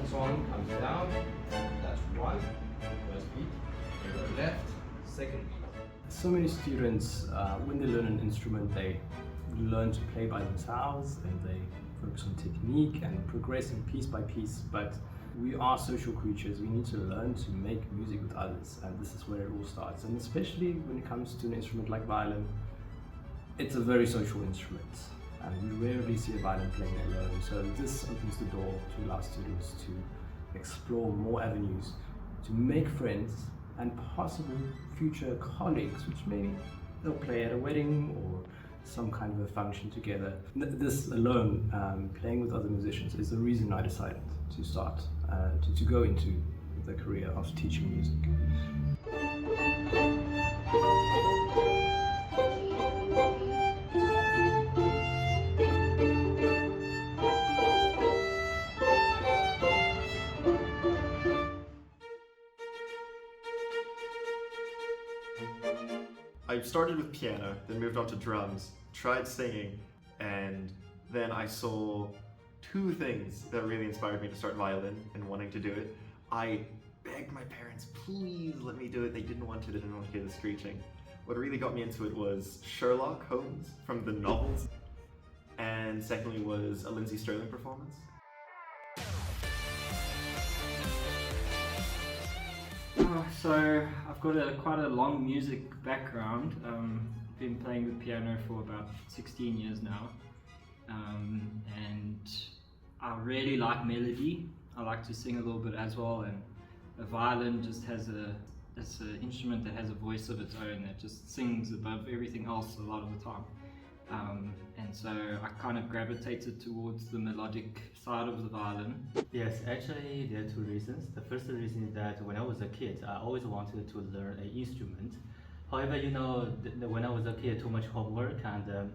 song comes down, that's one, first beat, you go left, second beat. So many students, when they learn an instrument, they learn to play by themselves and they focus on technique and progressing piece by piece, but we are social creatures. We need to learn to make music with others, and this is where it all starts. And especially when it comes to an instrument like violin, it's a very social instrument, and we rarely see a violin playing alone. So this opens the door to allow students to explore more avenues, to make friends and possible future colleagues, which maybe they'll play at a wedding or some kind of a function together. This alone, playing with other musicians, is the reason I decided to start, to go into the career of teaching music. I started with piano, then moved on to drums, tried singing, and then I saw two things that really inspired me to start violin and wanting to do it. I begged my parents, please let me do it. They didn't want to, they didn't want to hear the screeching. What really got me into it was Sherlock Holmes from the novels, and secondly was a Lindsay Sterling performance. So I've got quite a long music background. Been playing the piano for about 16 years now, and I really like melody. I like to sing a little bit as well, and a violin just has it's an instrument that has a voice of its own that just sings above everything else a lot of the time. And so I kind of gravitated towards the melodic side of the violin. Yes, actually there are two reasons. The first reason is that when I was a kid, I always wanted to learn an instrument. However, you know, when I was a kid, too much homework and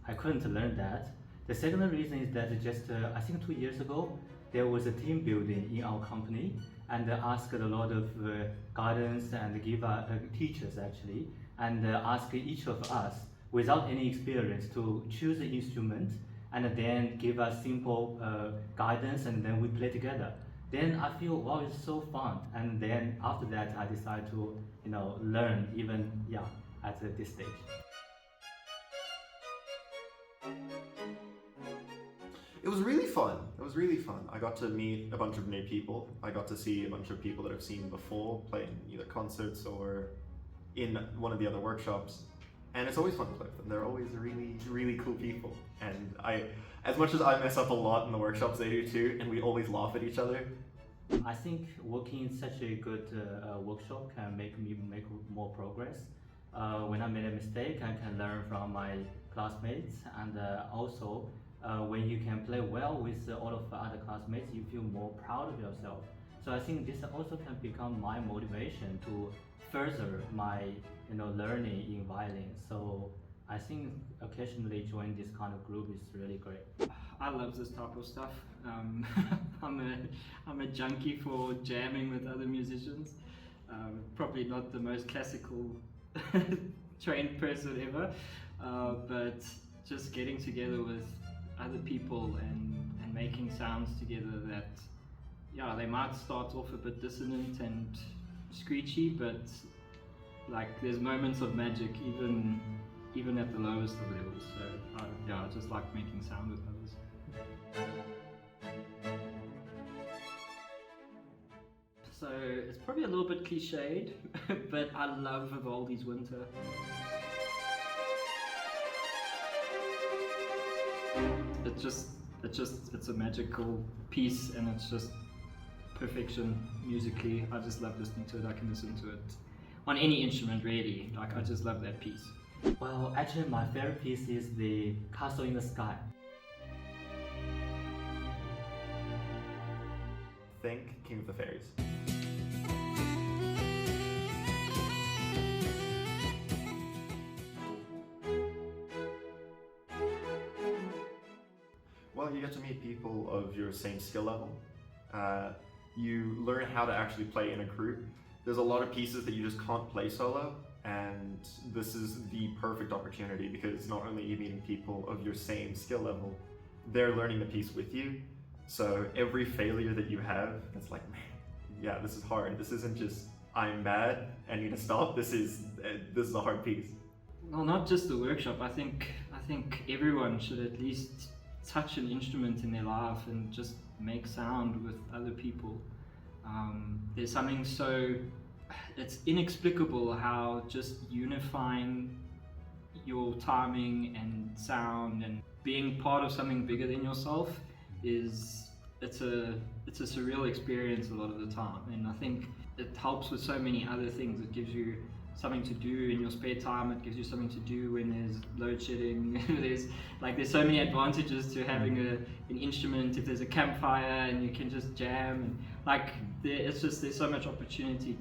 I couldn't learn that. The second reason is that just, I think 2 years ago, there was a team building in our company and asked a lot of guidance and give teachers actually, and ask each of us without any experience to choose the instrument and then give us simple guidance, and then we play together. Then I feel, wow, it's so fun. And then after that, I decided to, you know, learn even, at this stage. It was really fun. It was really fun. I got to meet a bunch of new people. I got to see a bunch of people that I've seen before playing either concerts or in one of the other workshops. And it's always fun to play with them. They're always really, really cool people. And as much as I mess up a lot in the workshops, they do too, and we always laugh at each other. I think working in such a good workshop can make me make more progress. When I made a mistake, I can learn from my classmates, and also when you can play well with all of the other classmates, you feel more proud of yourself. So I think this also can become my motivation to further my learning in violin. So I think occasionally joining this kind of group is really great. I love this type of stuff. I'm a junkie for jamming with other musicians. Probably not the most classical trained person ever, but just getting together with other people and making sounds together that, they might start off a bit dissonant and screechy, but like there's moments of magic even at the lowest of levels. So I just like making sound with others. So it's probably a little bit cliched, but I love Vivaldi's Winter. It's a magical piece, and it's just perfection musically. I just love listening to it. I can listen to it on any instrument really. Like, I just love that piece. Well, actually my favorite piece is the Castle in the Sky. Think King of the Fairies. Well, you get to meet people of your same skill level. You learn how to actually play in a group. There's a lot of pieces that you just can't play solo, and this is the perfect opportunity because not only are you meeting people of your same skill level, they're learning the piece with you. So every failure that you have, it's like, man, yeah, this is hard. This isn't just I'm bad, I need to stop. This is a hard piece. Well, not just the workshop. I think everyone should at least touch an instrument in their life and just make sound with other people. There's something it's inexplicable how just unifying your timing and sound and being part of something bigger than yourself it's a surreal experience a lot of the time, and I think it helps with so many other things. It gives you something to do in your spare time. It gives you something to do when there's load shedding. there's so many advantages to having an instrument. If there's a campfire and you can just jam, and there's so much opportunity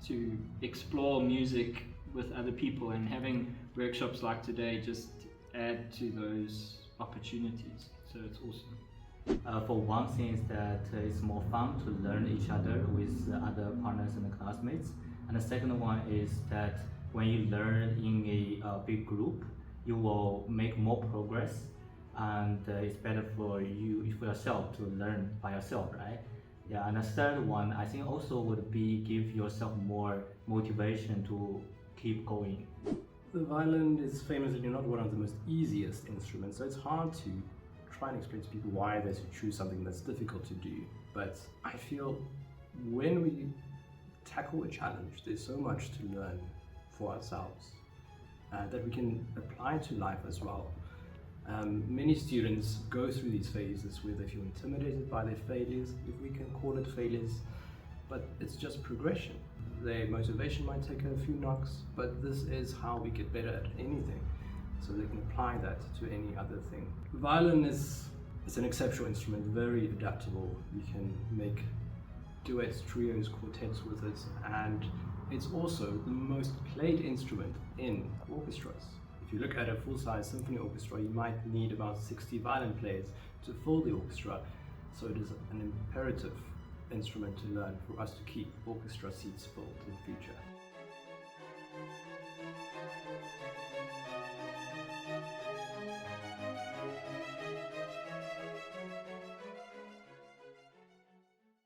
to explore music with other people, and having workshops like today just add to those opportunities. So it's awesome. For one thing is that it's more fun to learn each other with other partners and classmates. And the second one is that when you learn in a big group, you will make more progress, and it's better for yourself to learn by yourself, right? Yeah, and the third one I think also would be give yourself more motivation to keep going. The violin is famously not one of the most easiest instruments, so it's hard to try and explain to people why they should choose something that's difficult to do. But I feel when we tackle a challenge, there's so much to learn for ourselves that we can apply to life as well. Many students go through these phases where they feel intimidated by their failures, if we can call it failures, but it's just progression. Their motivation might take a few knocks, but this is how we get better at anything, so they can apply that to any other thing. Violin is an exceptional instrument, very adaptable. You can make duets, trios, quartets with it, and it's also the most played instrument in orchestras. If you look at a full-size symphony orchestra, you might need about 60 violin players to fill the orchestra, so it is an imperative instrument to learn for us to keep orchestra seats filled in the future.